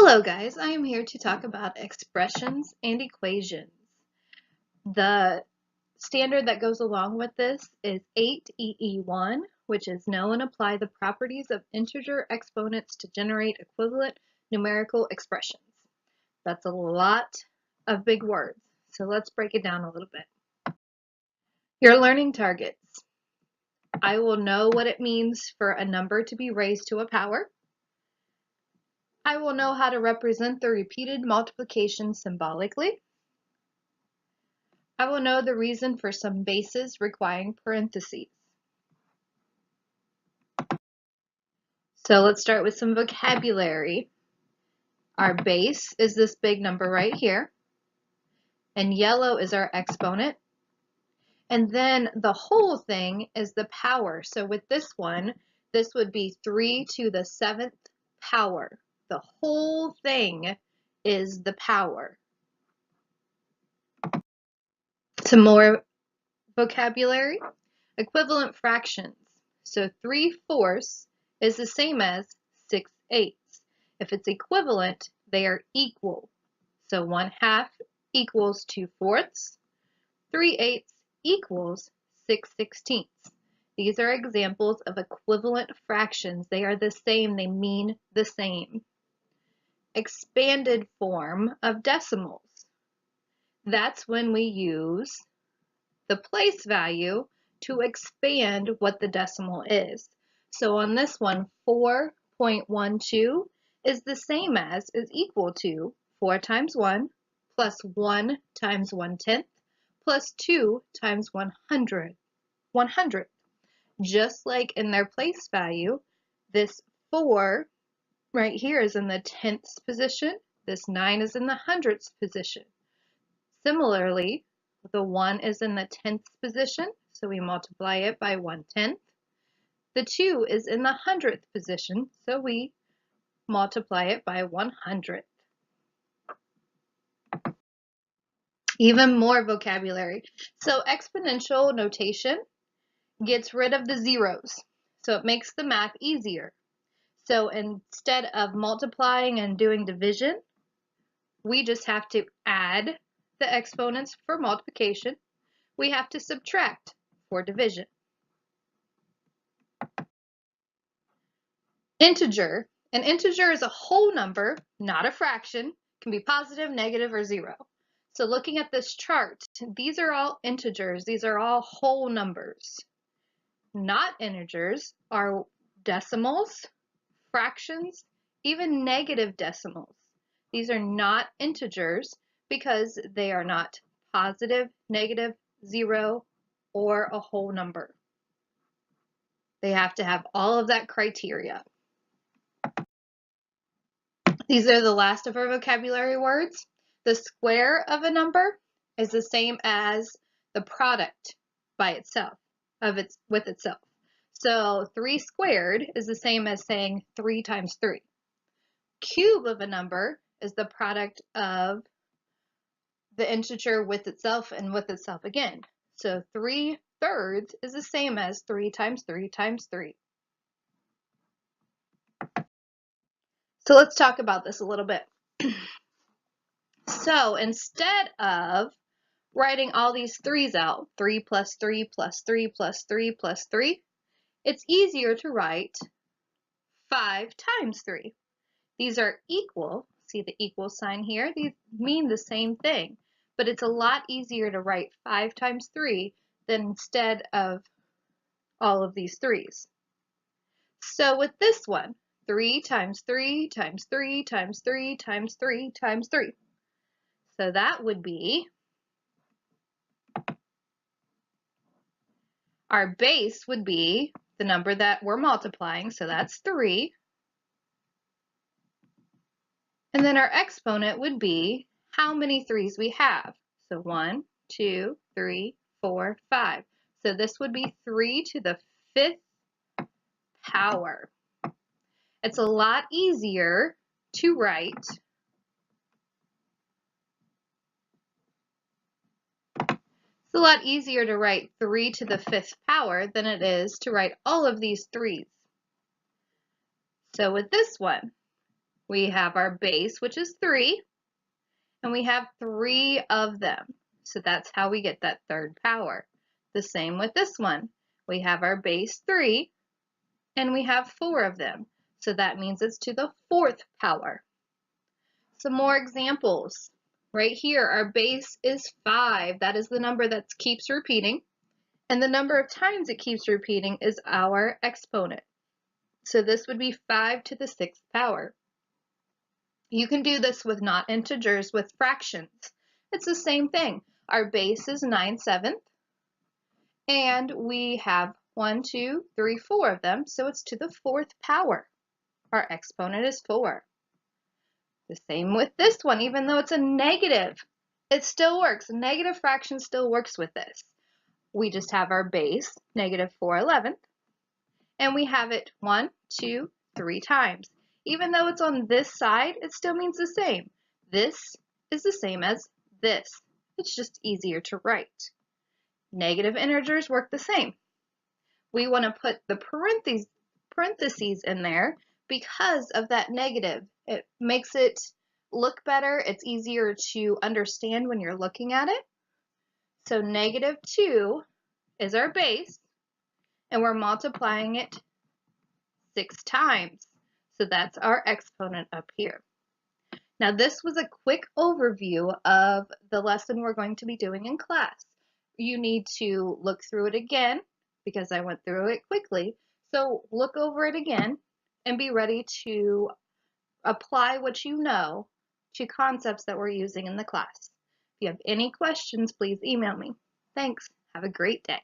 Hello guys, I am here to talk about expressions and equations. The standard that goes along with this is 8EE1, which is know and apply the properties of integer exponents to generate equivalent numerical expressions. That's a lot of big words, so let's break it down a little bit. Your learning targets. I will know what it means for a number to be raised to a power. I will know how to represent the repeated multiplication symbolically. I will know the reason for some bases requiring parentheses. So let's start with some vocabulary. Our base is this big number right here, and yellow is our exponent. And then the whole thing is the power. So with this one, this would be 3 to the 7th power. The whole thing is the power. Some more vocabulary. Equivalent fractions. So 3/4 is the same as 6/8. If it's equivalent, they are equal. So 1/2 equals 2/4. 3/8 equals 6/16. These are examples of equivalent fractions. They are the same. They mean the same. Expanded form of decimals. That's when we use the place value to expand what the decimal is. So on this one, 4.12 is the same as, is equal to 4 times 1 plus 1 times 1/10 plus 2 times 100. 100. Just like in their place value, this 4 right here is in the 10th position. This 9 is in the 100th position. Similarly, the 1 is in the 10th position, so we multiply it by 1/10. The 2 is in the 100th position, so we multiply it by 100th. Even more vocabulary. So exponential notation gets rid of the zeros, so it makes the math easier. So instead of multiplying and doing division, we just have to add the exponents for multiplication. We have to subtract for division. Integer. An integer is a whole number, not a fraction. It can be positive, negative, or 0. So looking at this chart, these are all integers. These are all whole numbers. Not integers are decimals, fractions, even negative decimals. These are not integers because they are not positive, negative, 0, or a whole number. They have to have all of that criteria. These are the last of our vocabulary words. The square of a number is the same as the product by itself, with itself. So 3 squared is the same as saying 3 times 3. Cube of a number is the product of the integer with itself and with itself again. So 3/3 is the same as 3 times 3 times 3. So let's talk about this a little bit. So instead of writing all these 3's out, 3 plus 3 plus 3 plus 3 plus 3, it's easier to write 5 times 3. These are equal. See the equal sign here? These mean the same thing, but it's a lot easier to write 5 times 3 than instead of all of these 3's. So with this one, 3 times 3 times 3 times 3 times 3 times 3. So that would be, our base would be the number that we're multiplying, so that's 3. And then our exponent would be how many 3's we have. So 1, 2, 3, 4, 5. So this would be 3 to the 5th power. It's a lot easier to write It's a lot easier to write 3 to the 5th power than it is to write all of these 3's. So with this one, We have our base, which is 3, and we have 3 of them. So that's how we get that third power. The same with this one. We have our base 3, and we have 4 of them. So that means it's to the fourth power. Some more examples. Right here, our base is 5. That is the number that keeps repeating. And the number of times it keeps repeating is our exponent. So this would be 5 to the 6th power. You can do this with not integers, with fractions. It's the same thing. Our base is 9/7, and we have 1, 2, 3, 4 of them, so it's to the fourth power. Our exponent is 4. The same with this one, even though it's a negative, it still works. Negative fraction still works with this. We just have our base, -4/11, and we have it 1, 2, 3 times. Even though it's on this side, it still means the same. This is the same as this. It's just easier to write. Negative integers work the same. We want to put the parentheses in there because of that negative. It makes it look better. It's easier to understand when you're looking at it. So -2 is our base, and we're multiplying it 6 times. So that's our exponent up here. Now this was a quick overview of the lesson we're going to be doing in class. You need to look through it again because I went through it quickly. So look over it again and be ready to apply what you know to concepts that we're using in the class. If you have any questions, please email me. Thanks. Have a great day.